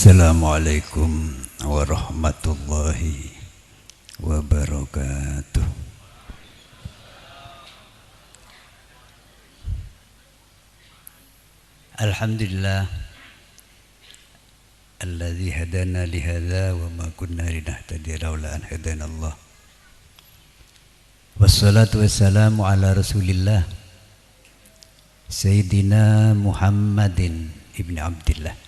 Assalamualaikum warahmatullahi wabarakatuh. Alhamdulillah alladzi hadana li hadza wa ma kunna linahtadiya laula an hadana Allah. Wassalatu wassalamu ala Rasulillah Sayyidina Muhammadin ibni Abdillah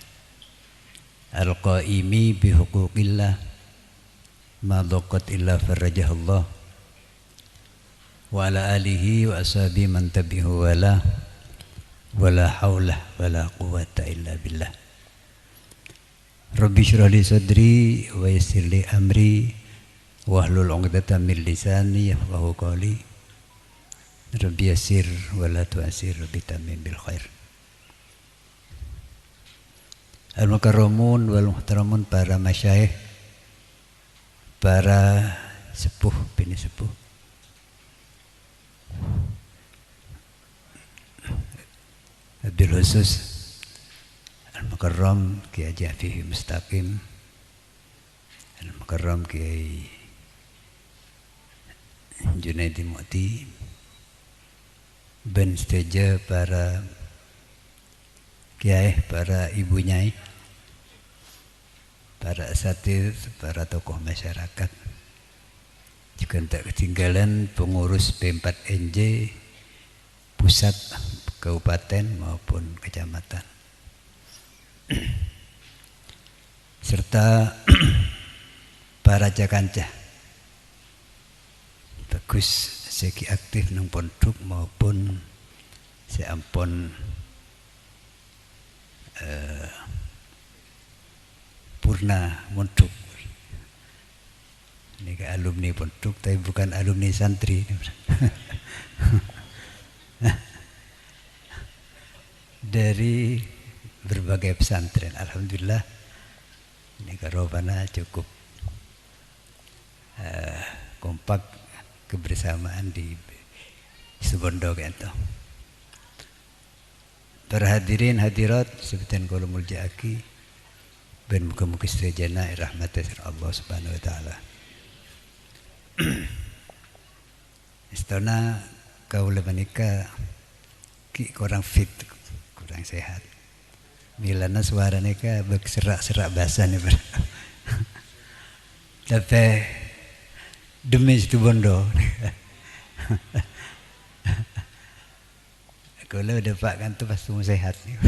al-qaimi bihuquqillah ma dhaqat illa farajahullah wa ala alihi wa ashabi man tabi'u wala hawla wala quwwata illa billah. Rabbi shrah li sadri wa yassir li amri wahlul 'uqdatam min lisani yafqahu qawli. Rabbi yassir wa la tu'assir bitamim bil khair. Al-mukarramun wal muhtaramun, para masyayikh, para sepuh bini sepuh, Abdul khusus Al-Mukarram Kiai Haji Afifi Mustaqim, Al-Mukarram Kiai Junaidi Mu'ti, ben seteja para kiai, para ibu nyai, para asatidz, para tokoh masyarakat, juga tak ketinggalan pengurus P4NJ pusat, kabupaten maupun kecamatan, serta para jakancah bagus segi aktif nang pondok maupun seampun purna pondok. Ini ke alumni pondok tapi bukan alumni santri. Dari berbagai pesantren, alhamdulillah ini karopana cukup kompak kebersamaan di Sebondo gitu. Para hadirin hadirat sebutan kula muljaaki, ben muga-muga sedaya rahmat Allah Subhanahu wa taala. Istana kaula menika ki kurang fit, kurang sehat. Milana suara nika berserak-serak bahasa nih. Tapi demi Sebondo. Kalau udah pak kan tuh pasti mau sehat nih.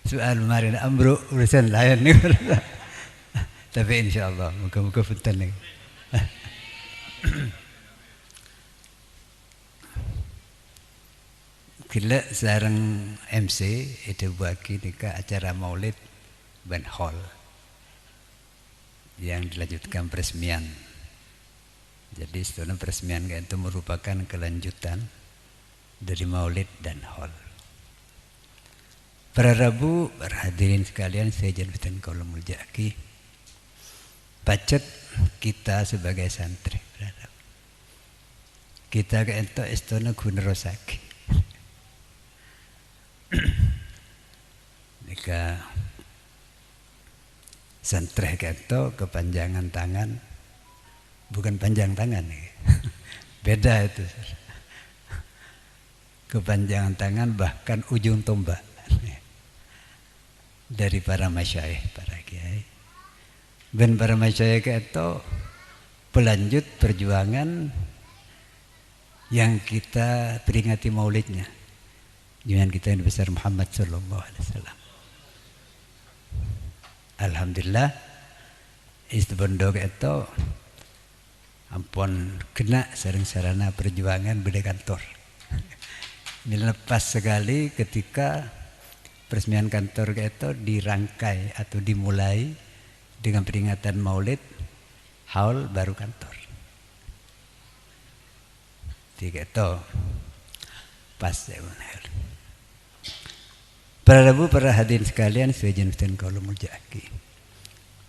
Soal kemarin ambruk urusan lain nih. Tapi insyaallah muka-muka punten nih. Kila sareng MC itu bagi nikah acara Maulid Ben Hall yang dilanjutkan peresmian. Jadi setelah peresmian itu merupakan kelanjutan dari Maulid dan Hall. Para Rabu, para hadirin sekalian, saya jadikan kaula muljaaki. Pacet kita sebagai santri, kita ke ento istana gunerosake. Nika santri ke ento kepanjangan tangan. Bukan panjang tangan nih. Beda itu. Kepanjangan tangan bahkan ujung tombak dari para masyayikh, para kiai. Dan para masyayikh itu pelanjut perjuangan yang kita peringati maulidnya. Junjungan kita yang besar Muhammad sallallahu alaihi wasallam. Alhamdulillah Sebondo itu ampun kena sering sarana perjuangan beda kantor. Ini lepas sekali ketika peresmian kantor itu dirangkai atau dimulai dengan peringatan Maulid, haul baru kantor. Tiga itu pas ya benar. Para Rabu, para hadirin sekalian, saya jenengan kaula muljaaki.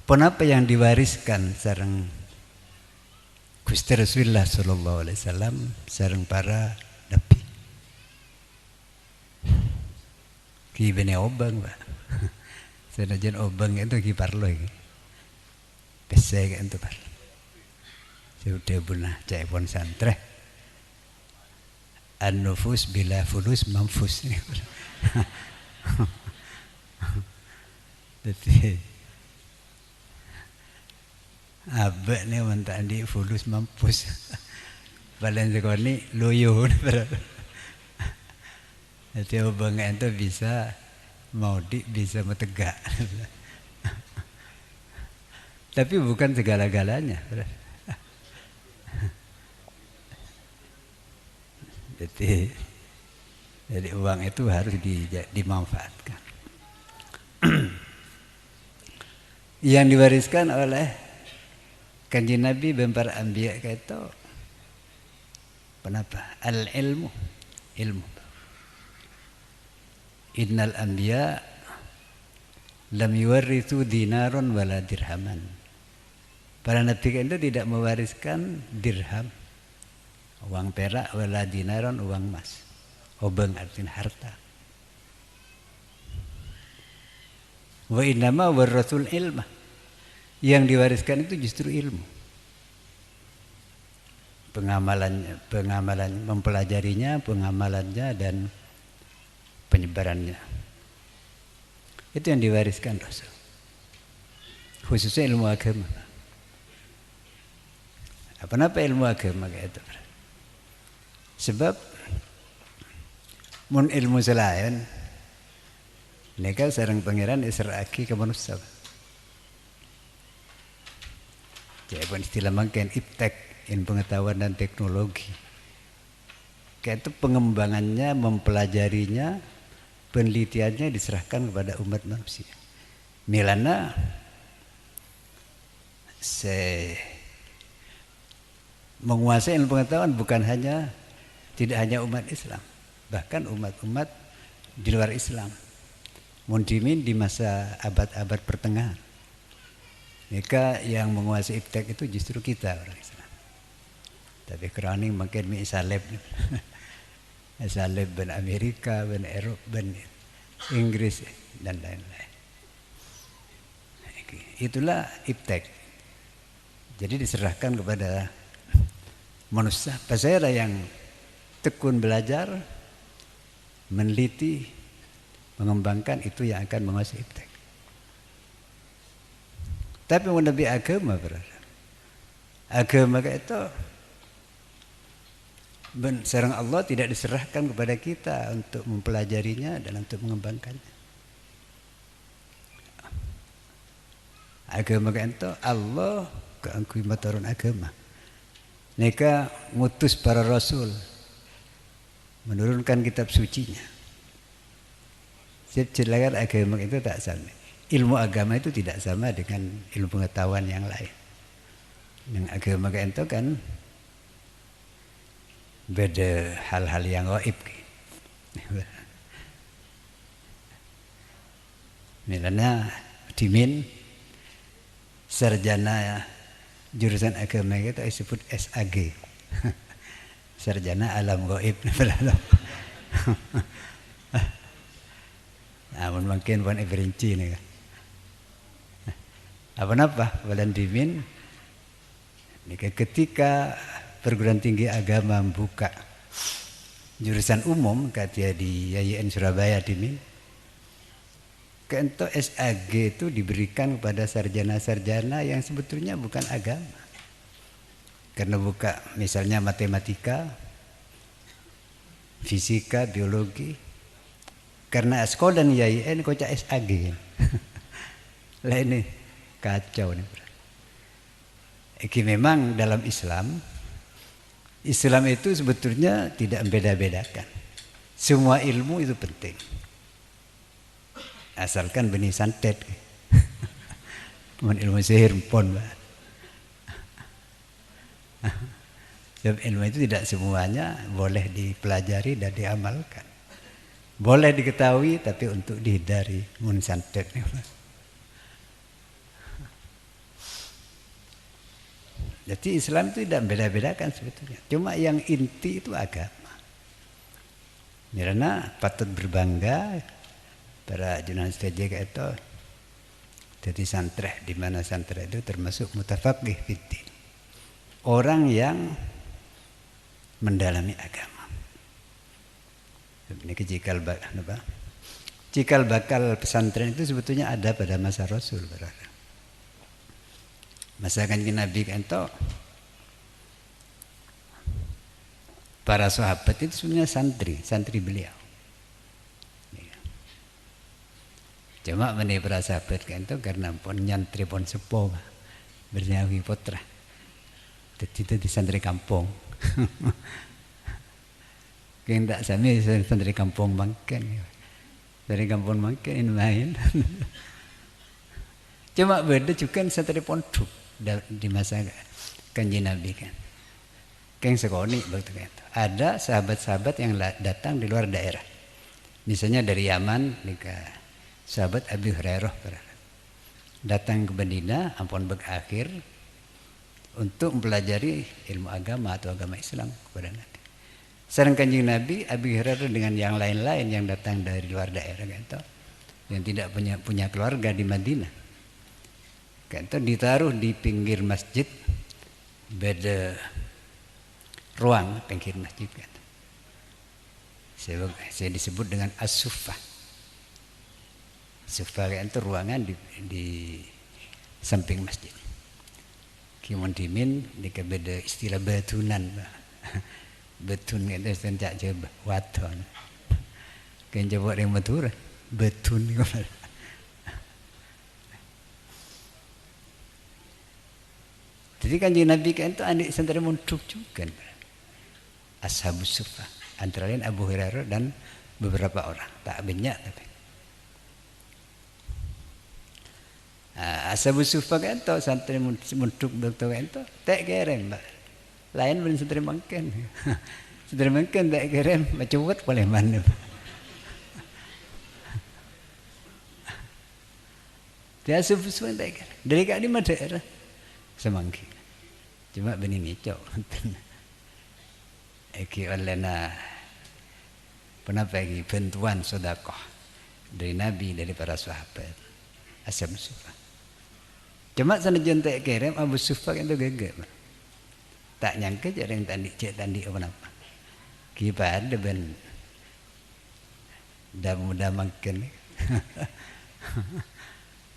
Penapa yang diwariskan sareng Gusti Rasulullah sallallahu alaihi wasallam sareng para nabi. Ki bene obang Pak. Senajan obang itu ki parlo iki. Pese kan itu parlo. Sudah punah cepon santre. An-nufus bila fulus mamfus. Jadi abek nih mentah di fulus mampus. Balen sekali loyo. Jadi obang itu bisa mau bisa metegak. Tapi bukan segala-galanya. Jadi uang itu harus dimanfaatkan. Yang diwariskan oleh Kanjeng Nabi dan para anbiya itu kenapa? Al-ilmu, ilmu. Innal anbiya lam yuwarithu dinaron wala dirhaman. Para nabi itu tidak mewariskan dirham, uang perak, wala dinaron, uang emas. Obeng artinya harta. Wa innama warathul ilma. Yang diwariskan itu justru ilmu. Pengamalan, mempelajarinya, pengamalannya dan penyebarannya. Itu yang diwariskan Rasul. Khususnya ilmu agama. Apa ilmu agama kayak itu? Sebab mun ilmu selain mereka sareng pangeran isra'aki ke manusia. Jadi istilah mungkin iptek, ilmu pengetahuan dan teknologi. Kayak itu pengembangannya, mempelajarinya, penelitiannya diserahkan kepada umat manusia. Milana menguasai ilmu pengetahuan bukan hanya tidak hanya umat Islam, bahkan umat-umat di luar Islam. Mundimin di masa abad-abad pertengahan. Mereka yang menguasai iptek itu justru kita orang Islam. Tapi kerana mungkin misalnya Salib ben Amerika, ben Eropa, ben Inggris dan lain-lain. Itulah iptek. Jadi diserahkan kepada manusia. Pasal yang tekun belajar, meneliti, mengembangkan, itu yang akan menguasai iptek. Tapi menabi agama berada. Agama itu sareng Allah tidak diserahkan kepada kita untuk mempelajarinya dan untuk mengembangkannya. Agama itu Allah keangkui maturun agama. Mereka ngutus para rasul, menurunkan kitab sucinya. Silakan agama itu tak sama. Ilmu agama itu tidak sama dengan ilmu pengetahuan yang lain. Yang agama itu kan beda hal-hal yang gaib. Misalnya Dimin sarjana jurusan agama itu disebut SAG. Sarjana alam gaib. Namun mungkin bukan erinci nih. Apa Walan Dimin ketika perguruan tinggi agama membuka jurusan umum katia di YIN Surabaya Dimin, untuk SAG itu diberikan kepada sarjana-sarjana yang sebetulnya bukan agama. Karena buka misalnya matematika, fisika, biologi. Karena sekolah dan YIN kocak SAG. Lah ini kacau nih. Iki memang dalam Islam itu sebetulnya tidak membeda-bedakan. Semua ilmu itu penting. Asalkan benih santet. Ilmu sihir pun. Sebab ilmu itu tidak semuanya boleh dipelajari dan diamalkan. Boleh diketahui tapi untuk dihindari mun santet. Jadi Islam itu tidak beda-bedakan sebetulnya. Cuma yang inti itu agama. Karena patut berbangga para jurnalis TJ itu jadi santri, di mana santri itu termasuk mutafaqih fiddin, orang yang mendalami agama. Ini cikal bakal pesantren itu sebetulnya ada pada masa Rasul, masa Kanjeng Nabi itu para sahabat itu sebenarnya santri beliau. Cuma menurut para sahabat itu karena pun nyantri pun sepo bernyawi putra, jadi di santri kampung. Kita sami santri kampung mangken, dari kampung mangken ini main. Cuma beda juga santri pondok di masa Kanjeng Nabi kan. Keng sekoni begitu kan. Ada sahabat-sahabat yang datang di luar daerah. Misalnya dari Yaman, sahabat Abi Hurairah datang ke Madinah, ampun berakhir untuk mempelajari ilmu agama atau agama Islam kepada Nabi. Sareng Kanjeng Nabi, Abi Hurairah dengan yang lain-lain yang datang dari luar daerah gitu, yang tidak punya keluarga di Madinah, gitu, ditaruh di pinggir masjid, beda ruang pinggir masjid kan. Saya disebut dengan as-suffah. Suffah itu ruangan di samping masjid. Kimun dimin di beda istilah batunan. Betun itu sencak coba waton. Kan coba yang Madura betun. Jadi Kanjeng Nabi kan itu adik santri munduk juga. Ashabus Suffah, antara lain Abu Hurairah dan beberapa orang, tak banyak tapi. Ashabus Suffah kan itu santri munduk betul kan itu tak kerem, lain pun santri mangken, santri mangken tak kerem, macam buat boleh mana. Dia Ashabus Suffah tak kerem, dari kat di daerah semangki, cuma begini cok. Iki olehna penapa iki bantuan sedekah dari Nabi, dari para sahabat Ashabus Suffah. Cuma senajan tak kirim Abu Suffah itu gagap. Tak nyangka jarang tandi apa. Kita ada ben dah mudah makan.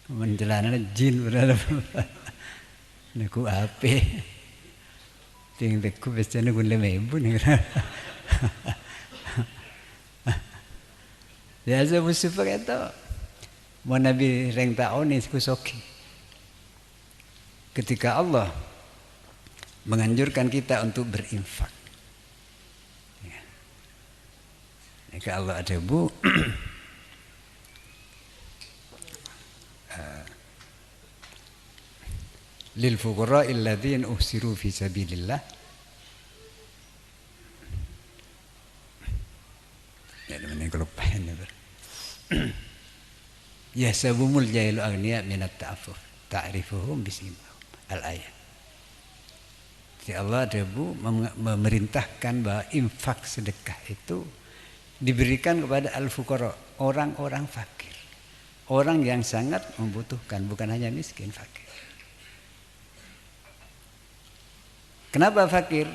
Menjelana jin berada. Naku ape. Tinggal ku biasanya gula mebu nih. Ya Abu Suffah itu mau Nabi reng tahun ini kusoki. Ketika Allah menganjurkan kita untuk berinfak. Ya. Jika Allah ada bu, lil fuqara alladzina uhsiru fi sabilillah. Ya mana kelupain ya. Ya sabumul jahil aghniya minat ta'affuf ta'rifuhum bisimahum al-ayat. Jadi Allah debu memerintahkan bahwa infak sedekah itu diberikan kepada al-fuqara, orang-orang fakir. Orang yang sangat membutuhkan, bukan hanya miskin, fakir. Kenapa fakir?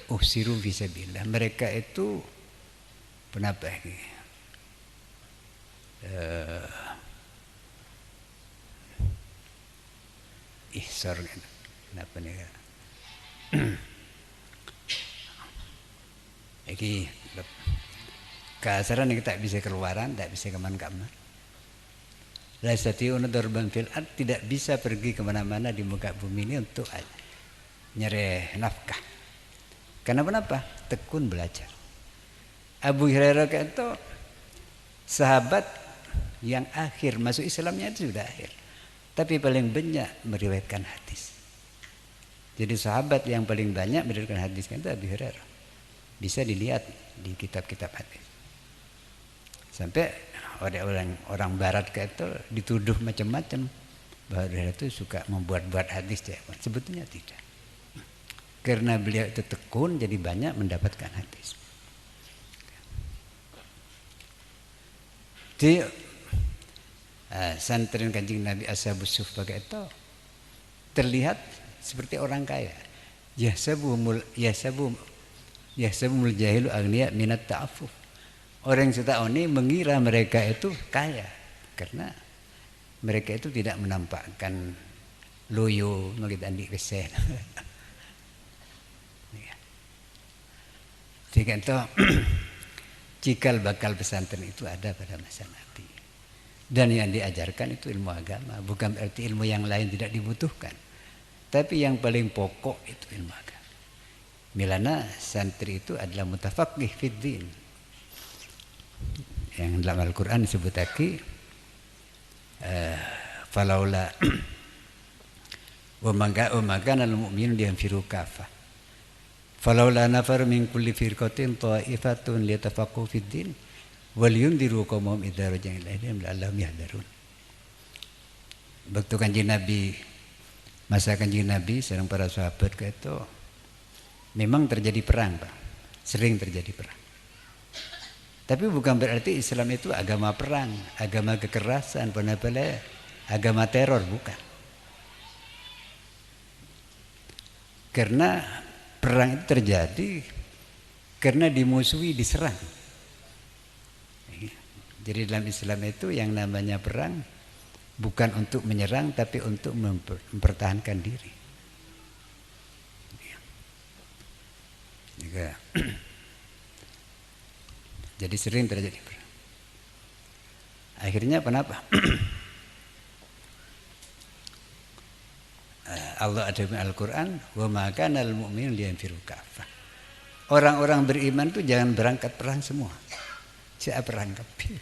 Uhsiru fisabilillah. Mereka itu kenapa ini? Ihsar kan? Kenapa nih? Iki keasaran kita tak bisa keluaran, tak bisa kemana-mana. Laisati'una darban fil ard, tidak bisa pergi kemana-mana di muka bumi ini untuk nyari nafkah. Kenapa? Tekun belajar. Abu Hurairah itu sahabat yang akhir masuk Islamnya itu sudah akhir, tapi paling banyak meriwayatkan hadis. Jadi sahabat yang paling banyak meriwayatkan hadis itu Abu Hurairah. Bisa dilihat di kitab-kitab hadis. Sampai orang Barat itu dituduh macam-macam bahwa Hurairah itu suka membuat-buat hadis. Sebetulnya tidak. Karena beliau itu tekun, jadi banyak mendapatkan hadis. Di santren Kanjeng Nabi Ashabus Suffah itu terlihat seperti orang kaya. Yahsabul jahilu agniya minat ta'affuf. Orang setahun ini mengira mereka itu kaya karena mereka itu tidak menampakkan loyo ngelihat andi kesen. Jika itu cikal bakal pesantren itu ada pada masa Nabi. Dan yang diajarkan itu ilmu agama, bukan berarti ilmu yang lain tidak dibutuhkan. Tapi yang paling pokok itu ilmu agama. Milana santri itu adalah mutafaqih fid din. Yang dalam Al-Qur'an disebut lagi falaula wa magana al-mu'minun yanfiru kafah. Falaula nafar min kulli firqatin ta'ifatun liyatafaqahu fid din wal yundiru qaumahum idza raja'u ilaihim la'allahum yahdharun. Waktu Kanjeng Nabi, masa Kanjeng Nabi sareng para sahabat itu memang terjadi perang, Pak. Sering terjadi perang. Tapi bukan berarti Islam itu agama perang, agama kekerasan, agama teror, bukan. Karena perang itu terjadi karena dimusuhi, diserang. Jadi dalam Islam itu yang namanya perang bukan untuk menyerang tapi untuk mempertahankan diri. Jadi sering terjadi perang. Akhirnya kenapa? Allah ada di Al-Quran, wa ma kana al-mu'minun liyanfiru kaffah. Orang-orang beriman itu jangan berangkat perang semua. Siapa perang kafir?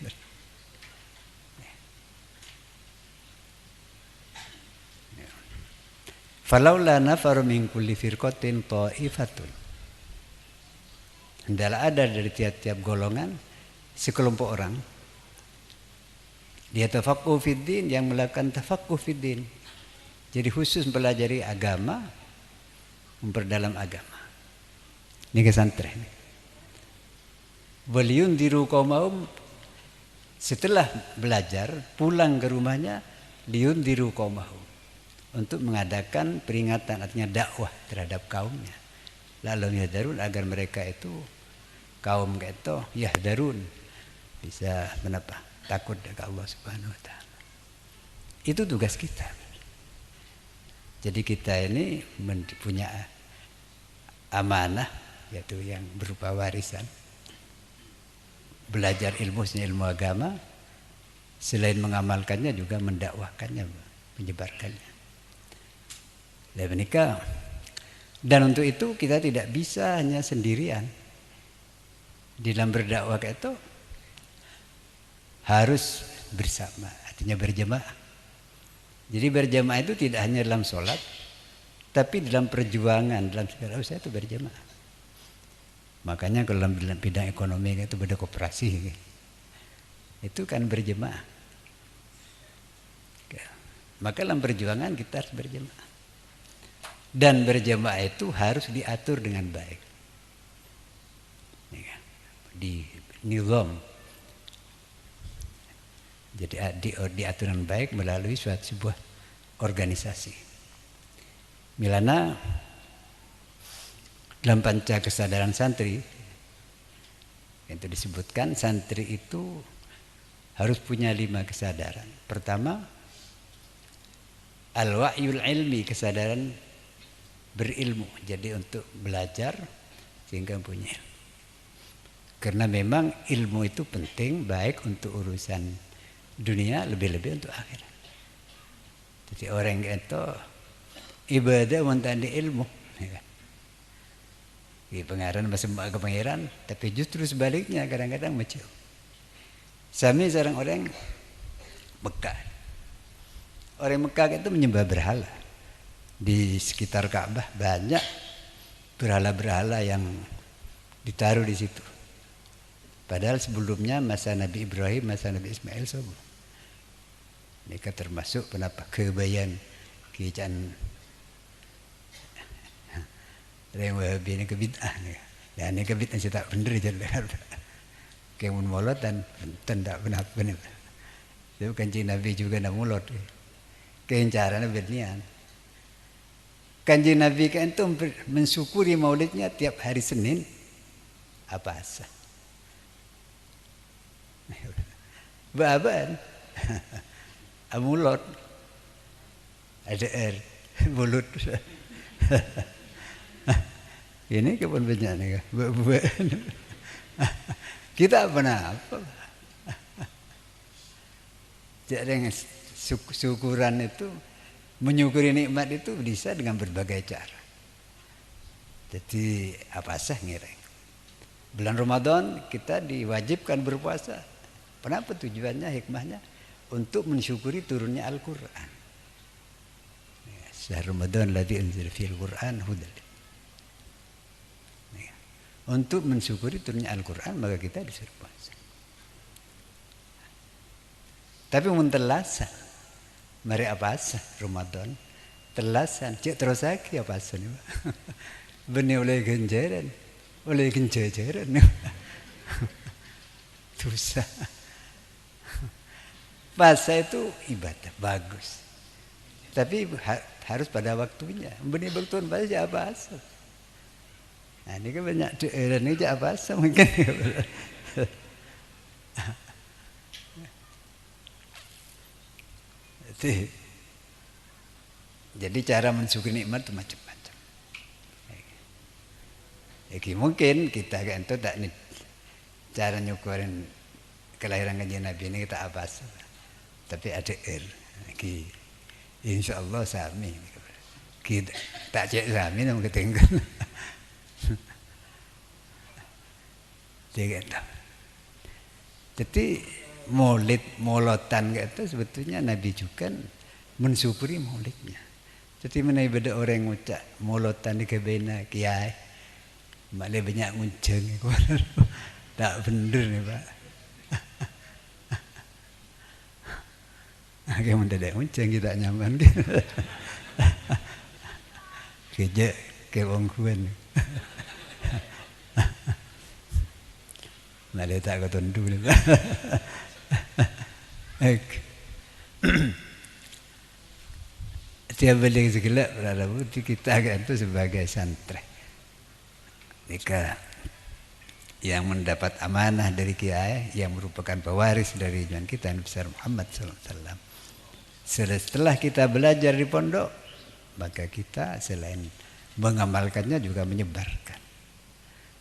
Falaula nafaru min kulli firqatin ta'ifatun. Hendaklah ada dari tiap-tiap golongan sekelompok orang dia tafaqquh fid din, yang melakukan tafaqquh fid din. Jadi khusus mempelajari agama, memperdalam agama. Ini kesantren. Waliyundiru qaumahum, setelah belajar pulang ke rumahnya liyundiru qaumahum, untuk mengadakan peringatan, artinya dakwah terhadap kaumnya. Lalu yahdharun, agar mereka itu kaum itu yahdharun, bisa menapa? Takut kepada Allah Subhanahu wa taala. Itu tugas kita. Jadi kita ini punya amanah, yaitu yang berupa warisan. Belajar ilmu agama, selain mengamalkannya juga mendakwahkannya, menyebarkannya. Dan untuk itu kita tidak bisa hanya sendirian. Di dalam berdakwah itu harus bersama, artinya berjamaah. Jadi berjamaah itu tidak hanya dalam sholat, tapi dalam perjuangan, dalam segala usaha itu berjamaah. Makanya kalau dalam bidang ekonomi itu beda koperasi, itu kan berjamaah. Maka dalam perjuangan kita harus berjamaah. Dan berjamaah itu harus diatur dengan baik. Di nizam. Jadi diatur dengan baik melalui sebuah organisasi. Milana dalam panca kesadaran santri itu disebutkan santri itu harus punya 5 kesadaran. Pertama, al-wa'yul ilmi, kesadaran berilmu. Jadi untuk belajar sehingga punya ilmu. Karena memang ilmu itu penting, baik untuk urusan dunia, lebih-lebih untuk akhirat. Jadi orang itu ibadah mentandi ilmu. Di pengaran masih ke pangeran, tapi justru sebaliknya kadang-kadang macam. Sami seorang orang Mekah. Orang Mekah itu menyembah berhala. Di sekitar Ka'bah banyak berhala-berhala yang ditaruh di situ. Padahal sebelumnya masa Nabi Ibrahim, masa Nabi Ismail sobo. Mereka termasuk kenapa kebayan kican yang Wahabi ini kebid'ah. Ya ini kebid'ah saya tak benar jalan. Kemun molot dan tendak benar-benar. Itu Kanjeng Nabi juga nak mulot. Kencaranya bernian. Kanjeng Nabi kan itu mensyukuri maulidnya tiap hari Senin apa asa. Baban. Amulot. Ada mulut. Ini kapan banyak nih? Kita apa? Jadi syukuran itu, menyukuri nikmat itu bisa dengan berbagai cara. Jadi apa sah ngireng. Bulan Ramadan kita diwajibkan berpuasa. Kenapa tujuannya, hikmahnya? Untuk mensyukuri turunnya Al-Quran. Syahr Ramadan ladzi unzila fihil Quran hudal. Untuk mensyukuri turunnya Al-Quran maka kita disuruh puasa. Tapi mun telasan, mari apa sah Ramadan? Telasan, cek terus lagi apa sah nih? Benih oleh genjaran, oleh genjaran. Dosa. Puasa itu ibadah bagus, tapi harus pada waktunya. Benih bertuan baca apa sah? Nah, ini kan banyak daerah ini apa sah mungkin. Jadi cara mensyukuri nikmat itu macam-macam. Mungkin kita kan itu tak nih cara nyukurin kelahiran Kanjeng Nabi ini kita apa sah. Tapi ada lagi. Insya Allah sami. Kita tak cek sami namun ketinggalan. Jadi molotan itu sebetulnya Nabi juga mensyukuri maulidnya. Jadi mana beda orang ngucap molotan di kebena kiai, malah banyak ngunceng, tak bener nih Pak. Kayak mendadak ngunceng kita nyaman gitu. Kerja ke wong kuwen. Malah tak ketundu nih Pak. Tiap balik segala berada bukti kita kan itu sebagai santri. Jika yang mendapat amanah dari kiai yang merupakan pewaris dari junjungan kita Nabi besar Muhammad SAW. Setelah kita belajar di pondok, maka kita selain mengamalkannya juga menyebarkan.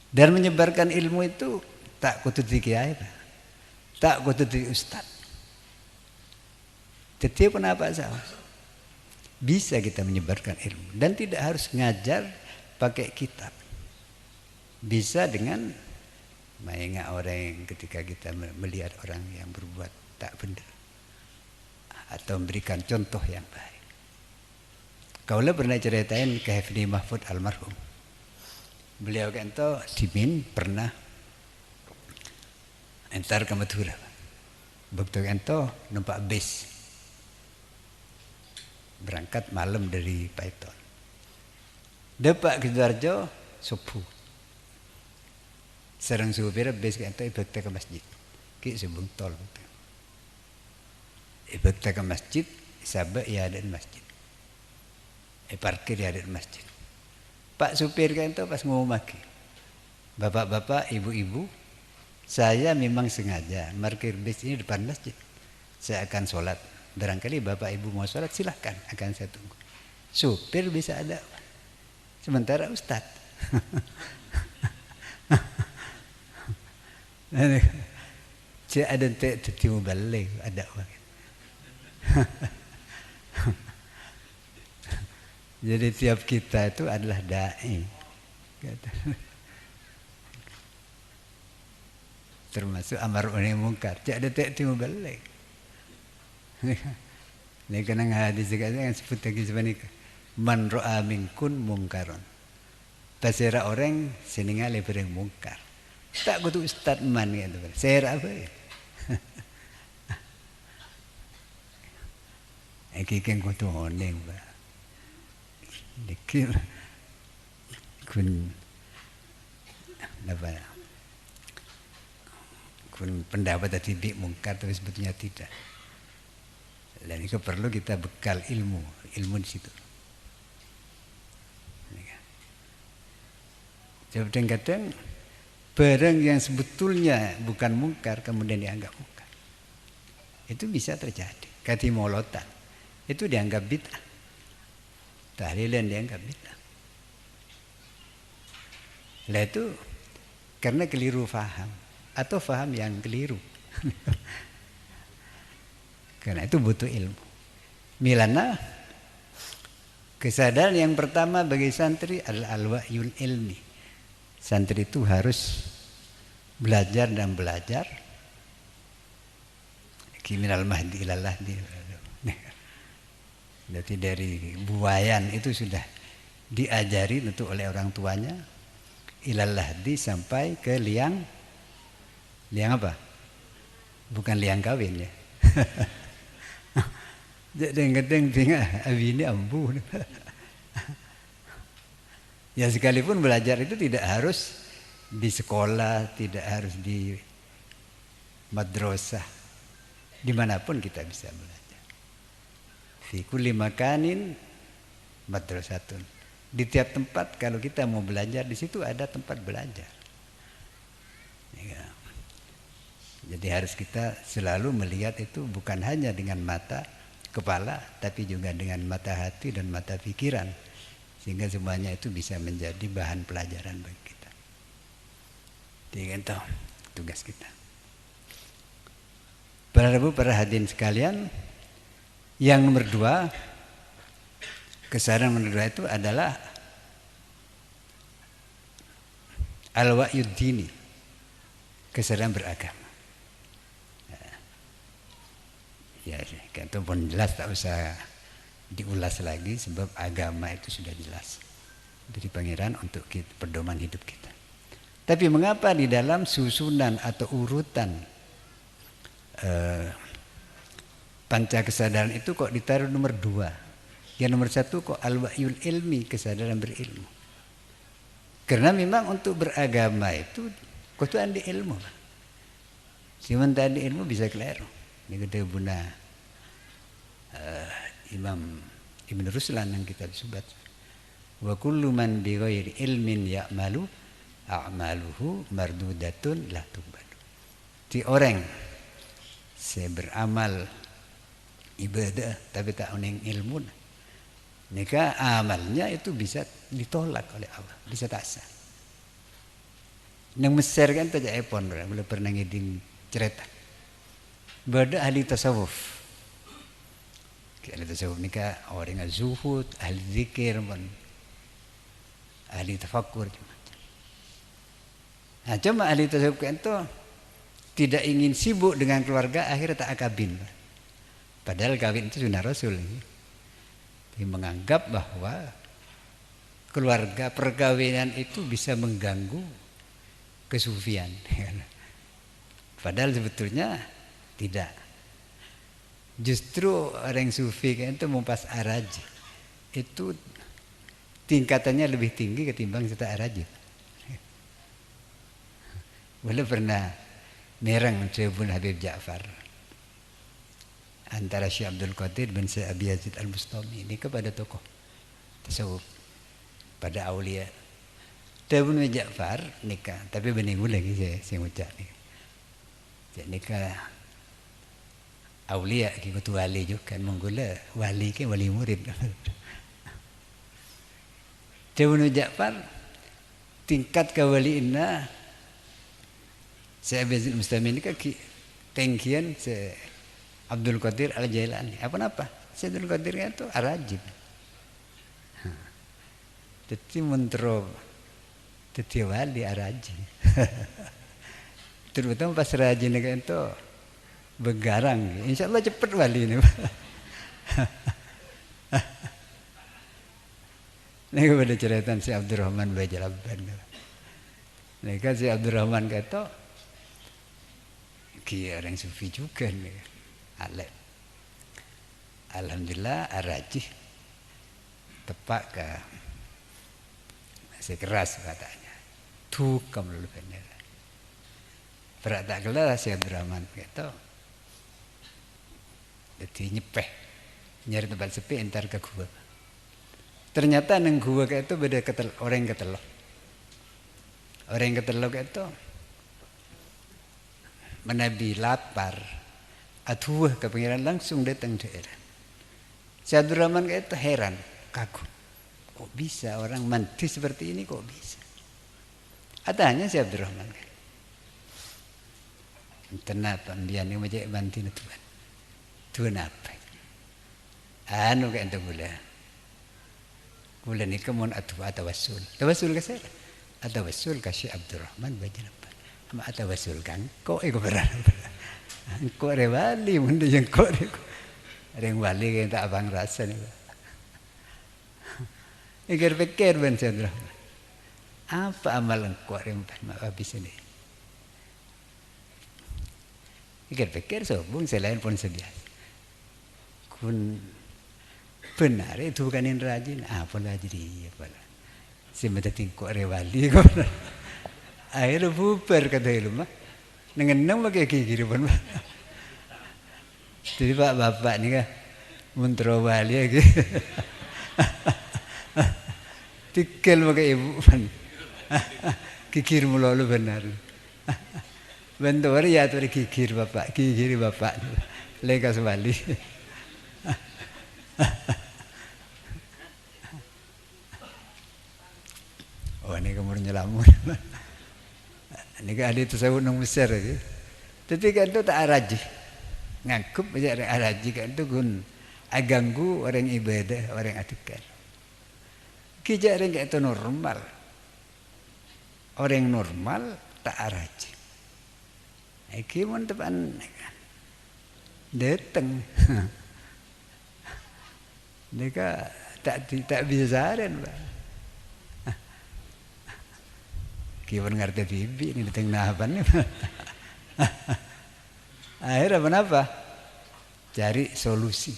Dan menyebarkan ilmu itu tak kutut di kiai, tak kutut di ustaz. Tetapi kenapa salah? Bisa kita menyebarkan ilmu dan tidak harus ngajar pakai kitab. Bisa dengan mengingat orang yang ketika kita melihat orang yang berbuat tak benar atau memberikan contoh yang baik. Kaulah pernah ceritain ke Hifni Mahfud almarhum. Beliau kan itu Simin pernah entar ke Madura. Waktu kan itu numpak bis. Berangkat malam dari Paiton. Depak ke Sidoarjo subuh. Serang supir bis kan itu ibadah ke masjid. Ki sebelum tol. Ibadah ke masjid, sabak ya ada di masjid. Parkir ya ada di masjid. Pak supir kan itu pas ngomong lagi. Bapak-bapak, ibu-ibu, saya memang sengaja parkir bis ini depan masjid. Saya akan sholat. Barangkali bapak ibu mau sholat silahkan, akan saya tunggu. Supir bisa ada, sementara ustad. Cik ada tetimu balik ada orang. Jadi tiap kita itu adalah dai. Termasuk amar ma'ruf mungkar. Cik ada tetimu balik. Ini kena hadis juga yang sebut lagi sebenarnya man ro'a minkun mungkaron. Pasera orang seningal lebareng mungkar. Tak kudu ustad man gitu. Saya apa ya? Iki kan kudu oneng ba. Dikir kun apa? pendapat tadi bi mungkar tapi sebetulnya tidak. Dan itu perlu kita bekal ilmu di situ. Kadang-kadang barang yang sebetulnya bukan mungkar kemudian dianggap mungkar. Itu bisa terjadi. Katimolotan itu dianggap bid'ah. Tahlilan dianggap bid'ah. Lah itu karena keliru faham atau faham yang keliru. Karena itu butuh ilmu. Milana kesadaran yang pertama bagi santri adalah al-wa'yul ilmi. Santri itu harus belajar dan belajar. Kiminal mahdi ilallah. Berarti dari buayan itu sudah diajari tentu oleh orang tuanya. Ilallah sampai ke liang apa? Bukan liang kawin ya. Kadang-kadang tinggal abi ini ambu. Ya sekalipun belajar itu tidak harus di sekolah, tidak harus di madrasah. Dimanapun kita bisa belajar. Fi kulli makanin madrasatun. Di tiap tempat kalau kita mau belajar di situ ada tempat belajar. Ya. Jadi harus kita selalu melihat itu bukan hanya dengan mata kepala, tapi juga dengan mata hati dan mata pikiran. Sehingga semuanya itu bisa menjadi bahan pelajaran bagi kita. Itu tugas kita. Para hadirin sekalian, yang nomor 2, kesadaran nomor 2 itu adalah al-wa'yud dini, kesadaran beragama. Ya, itu pun jelas, tak usah diulas lagi sebab agama itu sudah jelas dari Pangeran untuk pedoman hidup kita. Tapi mengapa di dalam susunan atau urutan panca kesadaran itu kok ditaruh nomor 2? Yang nomor 1 kok al-wa'yul ilmi, kesadaran berilmu. Karena memang untuk beragama itu kok itu andi ilmu. Siman tadi ilmu bisa keliru. Ini kata Bunda Imam Ibn Ruslan yang kita disebut. Wa kullu man bi ghairi ilmin ya'malu a'maluhu mardudatun la tuqbalu. Di orang saya beramal ibadah tapi tak uning ilmu, maka amalnya itu bisa ditolak oleh Allah, bisa tak sah. Nang Mesir kan tajak epon, belum pernah ngiding cerita. Bada ahli tasawuf. Ahli tasawuf ni ka orang yang zuhud, ahli zikir, ahli tafakkur. Nah, cuma ahli tasawuf kan itu tidak ingin sibuk dengan keluarga, akhirnya tak kawin. Padahal kawin itu sunnah Rasul. Dia menganggap bahwa keluarga perkawinan itu bisa mengganggu kesufian. Padahal sebetulnya tidak. Justru orang sufi kan itu mumpas araj itu tingkatannya lebih tinggi ketimbang serta araj. Boleh pernah merang Syekh Habib Ja'far antara Syekh Abdul Qadir bin Syekh Abi Yazid Al-Bustami ini kepada tokoh tasawuf pada aulia. Syekh Ja'far nikah, tapi beningu lagi saya ngucap nih. Jadi nikah aulia ikut wali juga kan menggula wali ke wali murid. Syekh Ja'far tingkat kewaliinna Syekh Abi Yazid Al-Bustami ini kan tengkian Syekh Abdul Qadir Al-Jailani. Apa? Syekh Abdul Qadir itu arajib. Jadi mentero jadi wali arajib. Terutama pas rajin itu begarang. Insya Allah cepat wali ini. Ini kepada cerita si Abdurrahman Bajalaban. Ini kan si Abdurrahman kata, kira orang sufi juga nih, alim. Alhamdulillah arajih tepak ke masih keras katanya. Tuh kamu lebih benar. berak tak kelar si Abdurrahman gitu. Jadi nyepeh nyari tempat sepi entar ke gua. Ternyata neng gua kayak itu beda orang ketelok. Orang ketelok itu menabi lapar, aduh ke pengiran langsung datang daerah. Si Abdurrahman kayak itu heran, kagum. Kok bisa orang mandi seperti ini kok bisa? Adanya si Abdurrahman kan. Kenapa mbian ini majak mandi Tuhan? Tuhan apa? Anu kayak itu gula ni kemun atawasul. Tawasul ke saya? Atawasul ke Syekh Abdurrahman baca apa? Ama atawasul kan kok ego beran. Kok rewali mun yang kok reng wali kan tak abang rasa ni. Ikir pikir ben Chandra. Apa amalan kok reng habis ini? Ikir pikir sobung selain pun sedia. Kun benar itu bukanin rajin apa lagi dia pala sebentar tingkok rewali kok akhirnya bubar kata ilmu mah nengenang pakai gigi pun jadi pak bapak ni kan muntro wali lagi tikel pakai ibu pun gigir mulu benar bentar ya tu gigir bapak lekas wali oh ini kamu nyelamun ini kan ada tasawuf nang besar lagi tapi kan itu tak araji ngakup aja araji kan itu gun aganggu orang ibadah orang atikar kijak orang kayak itu normal orang normal tak araji iki mun tepan datang mereka tak bisa saran Pak. Kiwan ngerti bibi ini di tengah apa nih? Akhirnya kenapa? Cari solusi.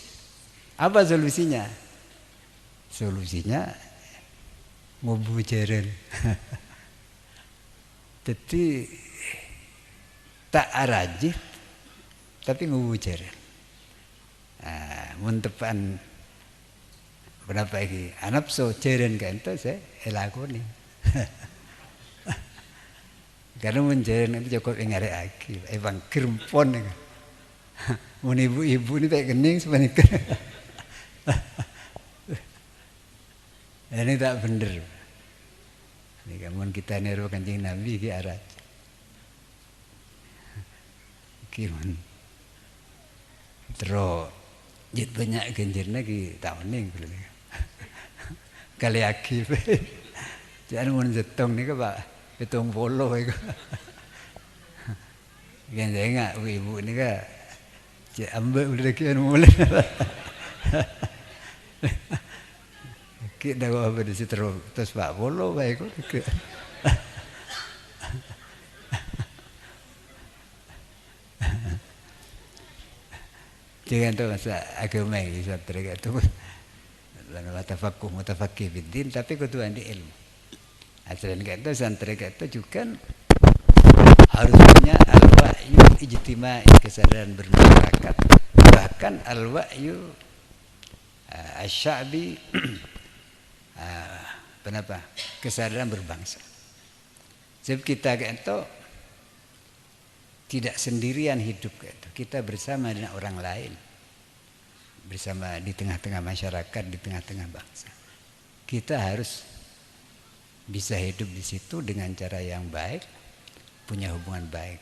Apa solusinya? Solusinya ngubujaran. Jadi tak arajih tapi ngubujaran. Muntepan berapa lagi? Anak so jaran kan itu saya elakoni. Karena menjalan itu cukup ngare lagi, bang kerempon ni. Mun ibu-ibu ni tak kening sebenarnya. Ini tak benar. Ni kamu kita niru Kanjeng Nabi ki arat. Kiman. Terus jid banyak genjerna ki tahun ni. Kali akif. Jangan mun jetong ni ke Pak. Betong polo itu. Kan saya enggak ibu ni kan cik ambek udah kian mulai. Kita dah apa di situ terus Pak polo baik kok. Jangan tu masa agama ini satu mereka tu. Lalu mutafakih bidin tapi ketuaan di ilmu. Asalnya kata santri kata juga harus punya al-wa'yu ijtimai kesadaran bermasyarakat bahkan al-wa'yu asy-sya'bi kesadaran berbangsa. Sebab kita kata tidak sendirian hidup kata kita bersama dengan orang lain bersama di tengah-tengah masyarakat di tengah-tengah bangsa. Kita harus bisa hidup di situ dengan cara yang baik, punya hubungan baik.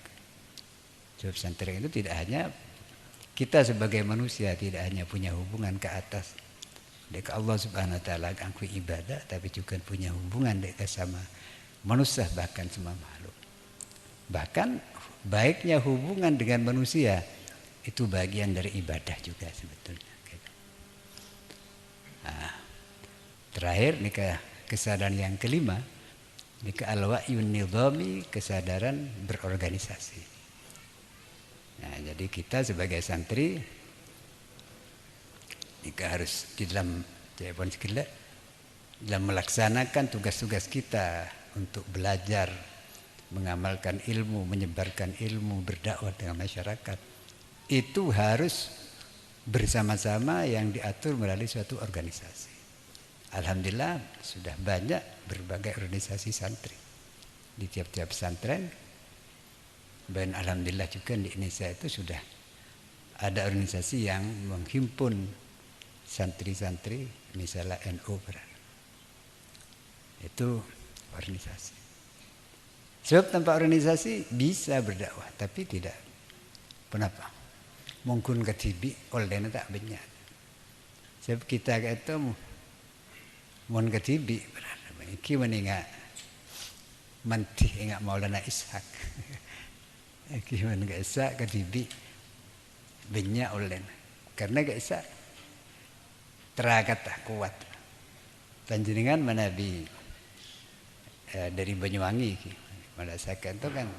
Sebab santri itu tidak hanya kita sebagai manusia tidak hanya punya hubungan ke atas dengan Allah Subhanahu Wa Taala angku ibadah, tapi juga punya hubungan dengan sama manusia bahkan semua makhluk. Bahkan baiknya hubungan dengan manusia itu bagian dari ibadah juga sebetulnya. Nah, terakhir nikah kesadaran yang kelima, nikah al-wa'yun nidhami, kesadaran berorganisasi. Nah, jadi kita sebagai santri nikah harus di dalam dalam melaksanakan tugas-tugas kita untuk belajar mengamalkan ilmu, menyebarkan ilmu, berdakwah dengan masyarakat, itu harus bersama-sama yang diatur melalui suatu organisasi. Alhamdulillah sudah banyak berbagai organisasi santri di tiap-tiap pesantren. Dan alhamdulillah juga di Indonesia itu sudah ada organisasi yang menghimpun santri-santri, misalnya NU itu organisasi. Sebab tanpa organisasi bisa berdakwah, tapi tidak. Kenapa? Mungkin ketibi oleh tak banyak. Sebab kita itu mun ketibi, iki meninga mantih ingat Maulana Ishak. Iki men gak Ishak ketibi banyak oleh. Karena gak Ishak teragat kuat. Panjenengan manabi dari Banyuwangi. Pada saat itu kan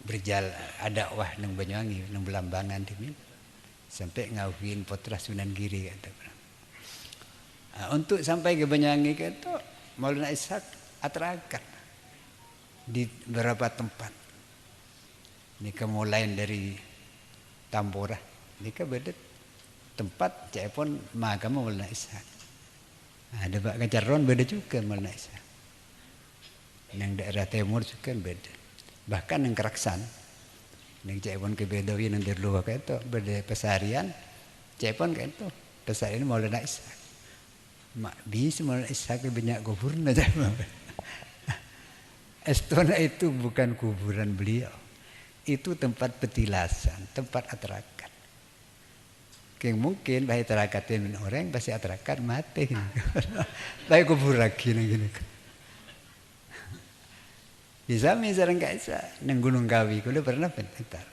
berjalan ada dakwah nang Banyuwangi, nang Belambangan dimin sampai ngawin Putra Sunan Giri kata. Untuk sampai ke Banyuwangi itu Maulana Ishak aterakan di beberapa tempat. Ini mulai dari Tambora, ini beda tempat cek pun makam Maulana Ishak. Ada Pak Kacaron beda juga Maulana Ishak. Yang daerah timur juga beda. Bahkan yang Keraksan, yang Cepon ke Bedawi yang dari luar itu beda pesarian, Cepon kayak itu pesarian Maulana Ishak. Mak bisa Maulana Ishak banyak kuburan aja. Estona itu bukan kuburan beliau, itu tempat petilasan, tempat aterakan. Yang mungkin baik terakatin orang pasti aterakan mati. Baik kubur lagi gini. Bisa misalnya nggak bisa neng Gunung Kawi, kulo pernah pentar.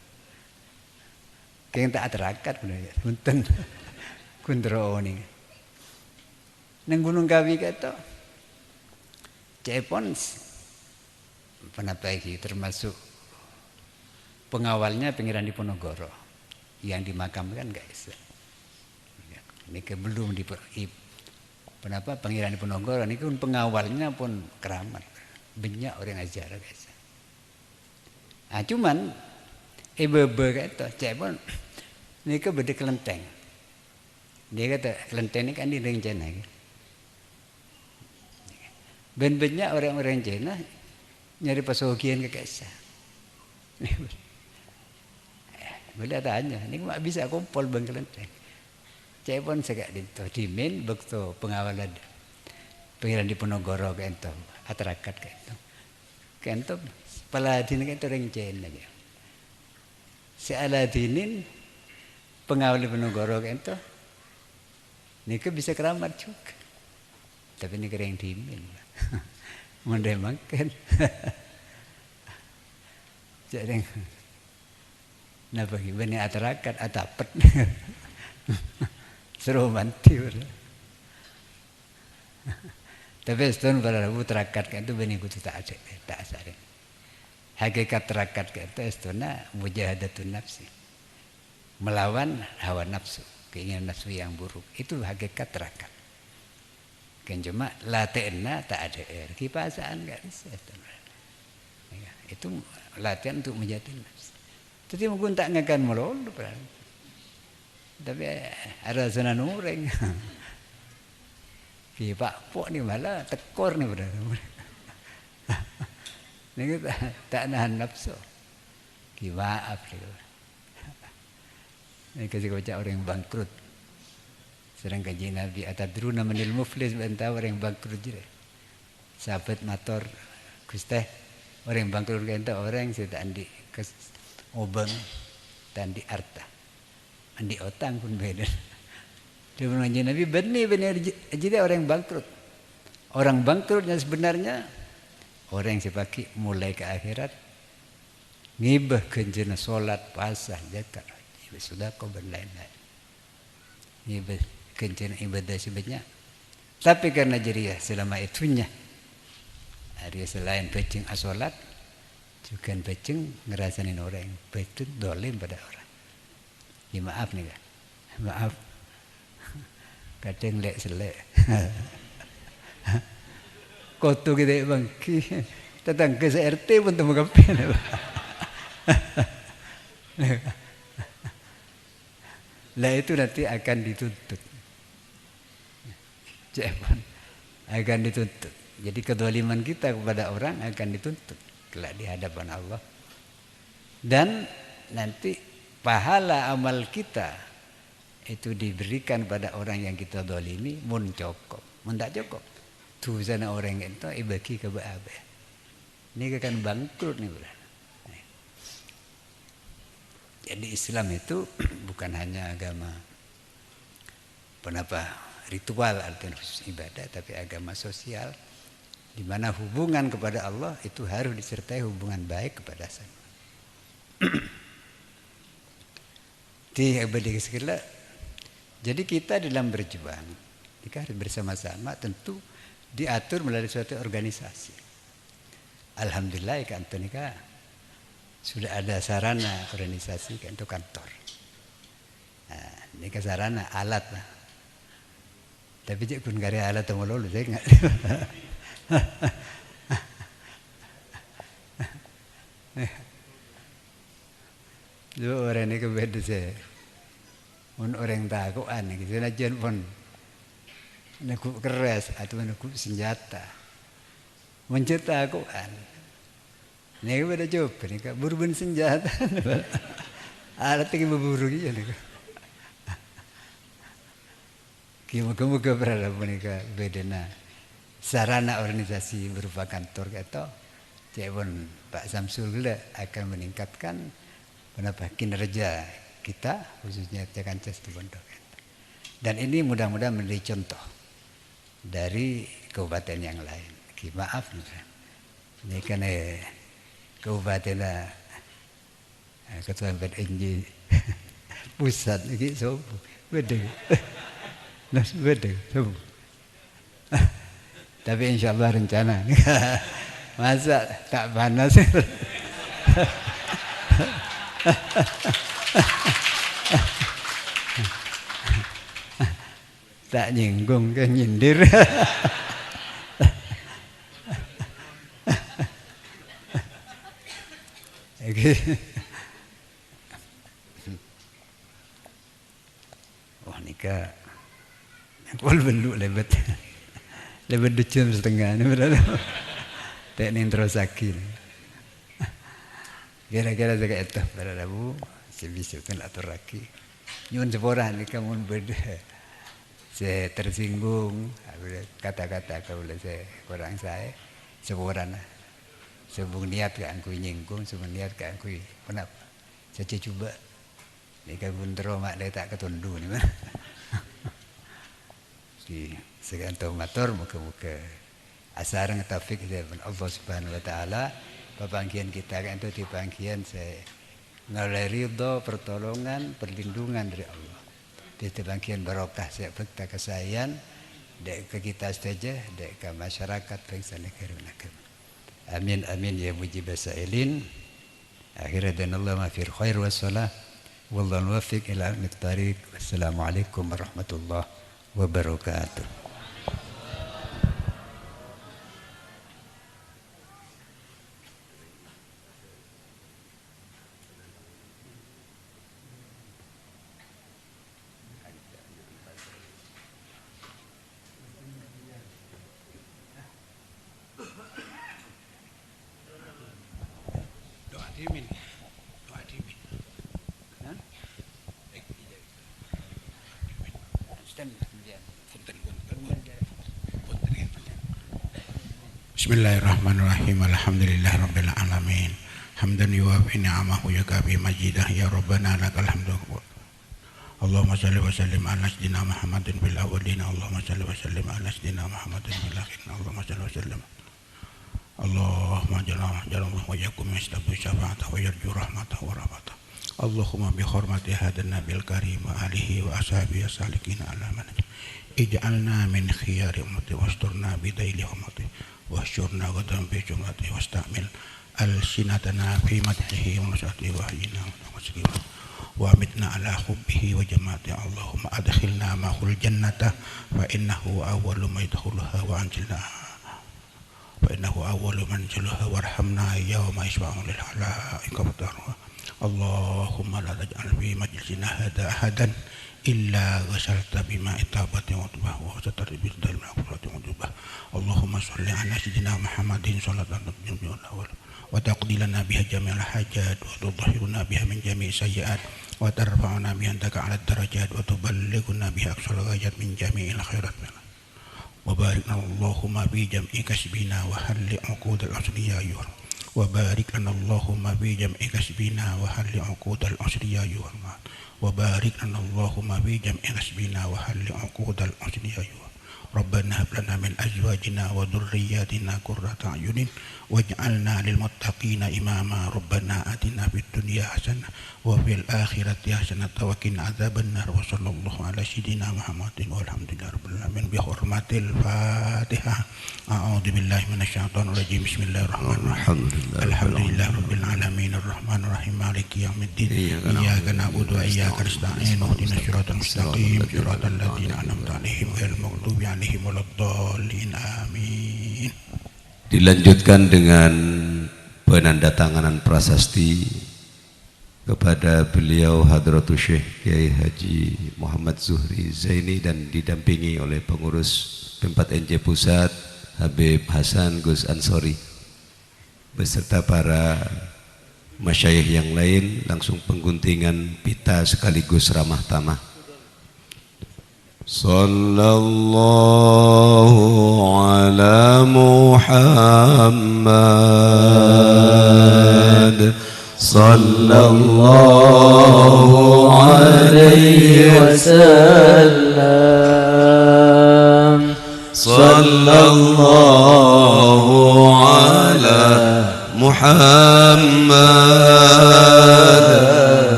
Kayak tak aterakat kulo ya, punten kundro nih. Neng Gunung Kawi kata, Cepon pernah pergi termasuk pengawalnya Pangeran Diponegoro yang dimakamkan nggak bisa. Ini belum di kenapa Pangeran Diponegoro ini pun pengawalnya pun keramat. Banyak orang ajar guys. Cuman ibu-ibu kata Cepon ini ke beda kelenteng. Dia kata kelenteng ini kan di rencana. Ben banyak orang-orang Cina nyari pesugihan ke Kaisa. Boleh tanya, ini mak bisa kumpul bang kelenteng. Cepon segak dinto dimin bekto pengawalan Pangeran Diponegoro kento aterakat kento Paladin kento orang Cina aja. Si Aladinin pengawal Diponegoro kento nika bisa keramat juga. Tapi ini kering dimin. Mendai makan. Jadi napa gimana aterakat atapet. Seru manti. Tapi setahun pada rabu terakat kan itu benih kutu tak asal. Hakikat terakat kan itu setahunnya mujahadatun nafsi, melawan hawa nafsu, keinginan nafsu yang buruk. Itu hakikat terakat. Kan cuma latihannya tak ada kipasaan kan itu latihan untuk menjadi nafsu. Tapi mungkin tak ngakan melulu, tapi ada senan orang. Pak Pok ni malah tekor ni berada. Ni tak nahan nafsu. Maaf ni. Ni kasih baca orang yang bangkrut. Sedang kaji Nabi atadruna manil muflis bantah orang yang bangkrut je. Sahabat mator Gusti orang yang bangkrut kan orang yang sudah andi kes obeng dan di harta. Andi otang pun beda. Dia mengaji Nabi benar jadi orang bangkrut. Orang bangkrutnya sebenarnya orang yang sepaki mulai ke akhirat ngibah kenjana solat, puasa, zakat, sudah kau berlain-lain. Ngibah kenjana ibadah sebenarnya. Tapi karena jadi selama itunya ada selain pecing asolat juga pecing ngerasain orang betul dolim pada orang. Ya maaf nih kan, maaf. Kadang lek selek. Kotu kita bangki Tetangga se-RT pun temu kepen. Lah itu nanti akan dituntut. Cepat akan dituntut. Jadi kezaliman kita kepada orang akan dituntut kelak di hadapan Allah. Dan nanti pahala amal kita itu diberikan pada orang yang kita zalimi mun cukup. Mun tak cukup. Tu sana orang itu ibaki ke baabe. Ini akan bangkrut nih bulan. Jadi Islam itu bukan hanya agama ritual artinya khusus ibadah, tapi agama sosial di mana hubungan kepada Allah itu harus disertai hubungan baik kepada sama. Jadi kita dalam berjuang, kita harus bersama-sama tentu diatur melalui suatu organisasi. Alhamdulillah kan Antonika sudah ada sarana organisasi untuk kantor. Nah, ini ke sarana alat lah. Tapi cik kun gari alat temu lulu saya enggak. Dua orang ini kebeda saya. Orang takuan gitu aja pun nakuk keras atau nakuk senjata. Mencetak takuan. Nih beda jawab, nih kak buru senjata. Alat yang berburu gitu nih kak. Muka berada menika bedena sarana organisasi berupa kantor gitu. Cewon Pak Samsul akan meningkatkan kinerja kita khususnya Cakances di Pondok. Dan ini mudah-mudahan menjadi contoh dari kabupaten yang lain. Maaf ini kan kabupaten ketua MPNJ pusat ini so beda. Beda. Tapi insyaallah rencana masa tak panas. Tak nyinggung kan nyindir. Wah nikah pol beluk lebat 2 jam setengah ni berada teknik terosaki kira-kira saya itu berada bu sebisa kan atur lagi nyun seporah ni kamu beda saya tersinggung kata-kata kalau saya kurang saya seporah sebung niat ke aku nyinggung sebung niat ke aku kenapa saya coba ni kabun teroma dia tak ketundu ni mah di segantung motor muka-muka asar ngetafik dari Allah Subhanahu Wa Taala pepanggian kita kan itu dipanggian saya ngalai ridho pertolongan perlindungan dari Allah di pepanggian barokah saya berta kesayangan dek ke kita saja dek ke masyarakat bangsa negara. Amin amin ya mujib sailin akhirnya dan Allah ma fil khair wassalah wallahu muwaffiq ila al-tariq. Wassalamualaikum warahmatullahi wabarakatuh. Bismillahirrahmanirrahim. Alhamdulillahirabbil alamin. Hamdan yuwafi ni'amahu yakafi majidah ya rabbana lakal hamdu. Allahumma shalli wa sallim ala sayyidina Muhammadin fil awwalin. Allahumma shalli wa sallim ala sayyidina Muhammadin fil akhirin. Allahumma shalli wa sallim. Allahumma jalallahu wa yakum yastabu syafa'ata wa yarju rahmata wa rahmata. Allahumma bi hurmati hadan nabil karim wa alihi wa ashabihi salikin ala man. Ij'alna min khiyari ummati wasturna bidaili ummati. Wasyurna ghadam fi jumlati wastamil al-sinatana fi madhihi wa nasati wa hayyina wa amitna ala hubbihi wa jamati. Allahumma adkhilna ma'hul jannata fa innahu awwalu ma yadkhuluha wa anjilna fa innahu وأول منزلها وارحمنا يوم يشفع للخلائق وترها اللهم لا تجعل في مجلسنا هذا أحدا إلا غسلت بماء التوبة وتوبة وستر بالدم المغفرة وتوبة اللهم صل على سيدنا محمد صلاة تنجينا وتقضي لنا بها جميع الحاجات وتطهرنا بها من جميع السيئات وترفعنا بها عندك على الدرجات وتبلغنا بها أقصى الغايات من جميع الخيرات وبارك اللهم في جمع كسبنا وحل عقود العسر يا أيها وبارك لنا اللهم في جمع كسبنا وحل عقود العسر يا أيها وبارك لنا اللهم في جمع كسبنا وحل عقود العسر يا أيها ربنا هب لنا من أزواجنا وذرياتنا قرة أعين واجعلنا للمتقين إماما ربنا آتنا في الدنيا حسنة وفي الآخرة حسنة وقنا عذاب النار وصلى الله على سيدنا محمد والحمد لله رب العالمين بحرمة الفاتحة أعوذ بالله من الشيطان الرجيم بسم الله الرحمن الرحيم الحمد لله رب العالمين الرحمن الرحيم مالك يوم الدين إياك نعبد وإياك نستعين اهدنا الصراط المستقيم صراط الذين أنعمت عليهم غير المغضوب عليهم ولا الضالين آمين. Dilanjutkan dengan penandatanganan prasasti kepada beliau Hadratus Syekh Kiai Haji Muhammad Zuhri Zaini dan didampingi oleh pengurus P4NJ Pusat Habib Hasan Gus Ansori beserta para masyayikh yang lain, langsung pengguntingan pita sekaligus ramah tamah. Sallallahu ala Muhammad Sallallahu alaihi wasallam Sallallahu ala Muhammad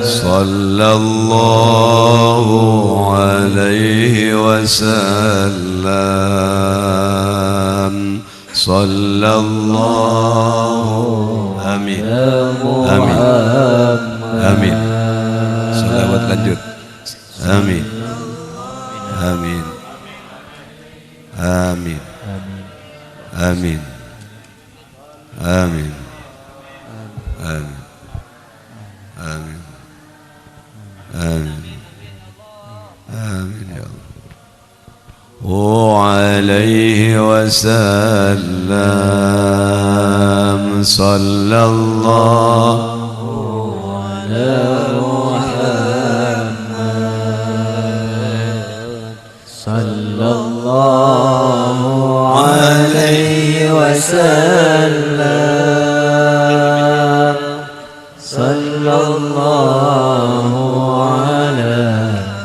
Sallallahu alaihi wasallam Sallallahu amin amin amin salawat lanjut amin amin amin amin amin amin amin amin amin ya Allah وعليه وسلم صلى الله على محمد صلى الله عليه وسلم صلى الله على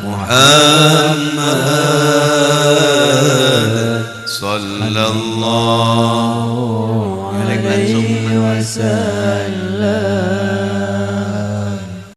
محمد صلى الله عليه وسلم